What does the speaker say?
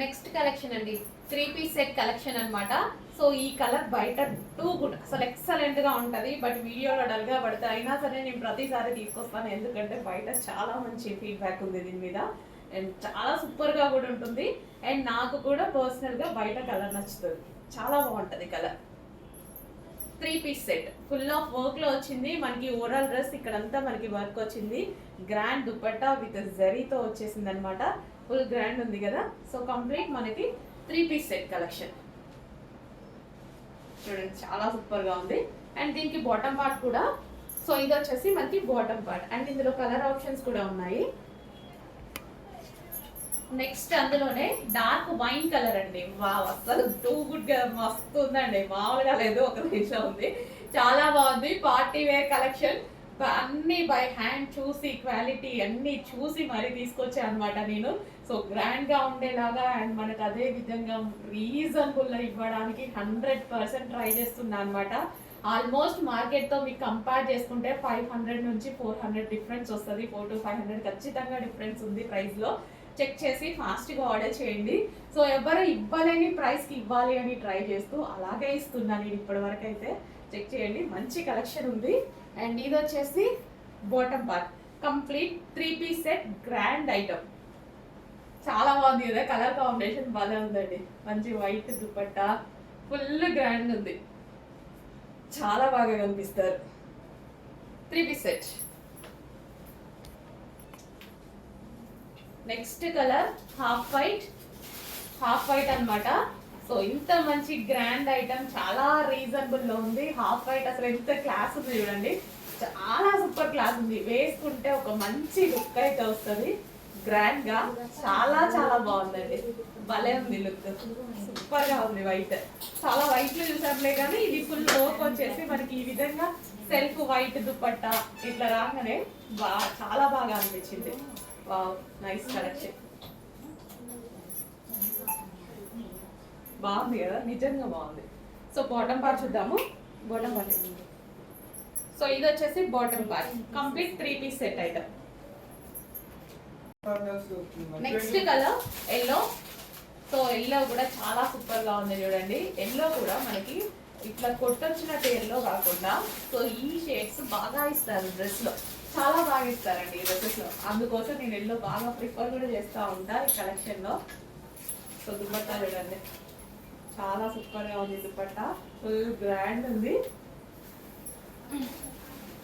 Next collection అండి 3 piece set collection అన్నమాట. So ఈ కలర్ బయట టూ గుడ్ అసలు ఎక్సలెంట్ గా ఉంటది. బట్ వీడియోలో డల్ గా పడితే అయినా సరే నేను ప్రతిసారి తీసుకొస్తాను, ఎందుకంటే బయట చాలా మంచి ఫీడ్బ్యాక్ ఉంది దీని మీద అండ్ చాలా సూపర్ గా కూడా ఉంటుంది. అండ్ నాకు కూడా పర్సనల్ గా బయట కలర్ నచ్చుతుంది, చాలా బాగుంటది colour. 3 piece set full of work లో వచ్చింది మనకి. ఓవరాల్ డ్రెస్ ఇక్కడంతా మనకి వర్క్ వచ్చింది. గ్రాండ్ దుపట్టా విత్ జరీతో వచ్చేసింది అనమాట. ఫుల్ గ్రాండ్ ఉంది కదా. సో కంప్లీట్ మనకి 3 పీస్ సెట్ కలెక్షన్ చూడండి, చాలా సూపర్ గా ఉంది. అండ్ దీనికి బాటమ్ పార్ట్ కూడా, సో ఇది వచ్చేసి మనకి బాటమ్ పార్ట్ అండ్ ఇందులో కలర్ ఆప్షన్స్ కూడా ఉన్నాయి. నెక్స్ట్ అందులోనే డార్క్ వైన్ కలర్ అండి. వావ్, అసలు టూ గుడ్ గా మస్తు ఉందండి, మామూలుగా లేదు, ఒక రేంజ్లో ఉంది, చాలా బాగుంది. పార్టీ వేర్ కలెక్షన్ అన్ని బై హ్యాండ్ చూసి క్వాలిటీ అన్ని చూసి మరీ తీసుకొచ్చా అనమాట నేను. సో గ్రాండ్ గా ఉండేలాగా అండ్ మనకు అదే విధంగా రీజనబుల్ ఇవ్వడానికి 100% ట్రై చేస్తున్నా అనమాట. ఆల్మోస్ట్ మార్కెట్ తో మీకు కంపేర్ చేసుకుంటే 500 నుంచి 400 డిఫరెన్స్ వస్తుంది. 400 to 500 ఖచ్చితంగా డిఫరెన్స్ ఉంది ప్రైస్ లో. చెక్ చేసి ఫాస్ట్ గా ఆర్డర్ చేయండి. సో ఎవరు ఇవ్వలేని ప్రైస్ కి ఇవ్వాలి అని ట్రై చేస్తూ అలాగే ఇస్తున్నాను నేను ఇప్పటి వరకు అయితే. చెక్ చేయండి, మంచి కలెక్షన్ ఉంది. అండ్ ఇది వచ్చేసి bottom part complete 3 piece set grand item, చాలా బాగుంది కదా. కలర్ కాంబినేషన్ బాగా ఉందండి, మంచి వైట్ దుపట్టా, ఫుల్ గ్రాండ్ ఉంది, చాలా బాగా కనిపిస్తారు. 3 piece set. Next colour half white అన్నమాట. సో ఇంత మంచి గ్రాండ్ ఐటమ్ చాలా రీజనబుల్ లో ఉంది. హాఫ్ వైట్ అసలు ఎంత క్లాస్ ఉంది చూడండి, చాలా సూపర్ క్లాస్ ఉంది. వేసుకుంటే ఒక మంచి లుక్ అయితే వస్తుంది గ్రాండ్ గా, చాలా చాలా బాగుందండి, భలే ఉంది లుక్, సూపర్ గా ఉంది. వైట్ చాలా వైట్ లో చూసారులే కానీ ఇది ఫుల్ వర్క్ వచ్చేసి మనకి ఈ విధంగా సెల్ఫ్ వైట్ దుపట్టా ఇట్లా రాగానే చాలా బాగా అనిపించింది. వావ్, నైస్ కలెక్షన్, బాగుంది కదా, నిజంగా బాగుంది. సో బాటమ్ పార్ట్ చూద్దాము. బాటమ్ పార్ట్, సో ఇది వచ్చేసి bottom part complete 3 piece set item. Next colour yellow. So yellow కూడా చాలా సూపర్ గా ఉంది చూడండి. ఎల్లో కూడా మనకి ఇట్లా కొట్టొచ్చినట్టు ఎల్లో కాకుండా సో ఈ షేడ్స్ బాగా ఇస్తారు డ్రెస్ లో, చాలా బాగా ఇస్తారండి ఈ డ్రెస్సెస్ లో. అందుకోసం నేను ఎల్లో బాగా ప్రిఫర్ కూడా చేస్తూ ఉంటా ఈ కలెక్షన్ లో. సో దుపట్టా చూడండి, చాలా సూపర్ గా ఉంది దుపట్టా, ఫుల్ గ్రాండ్ ఉంది.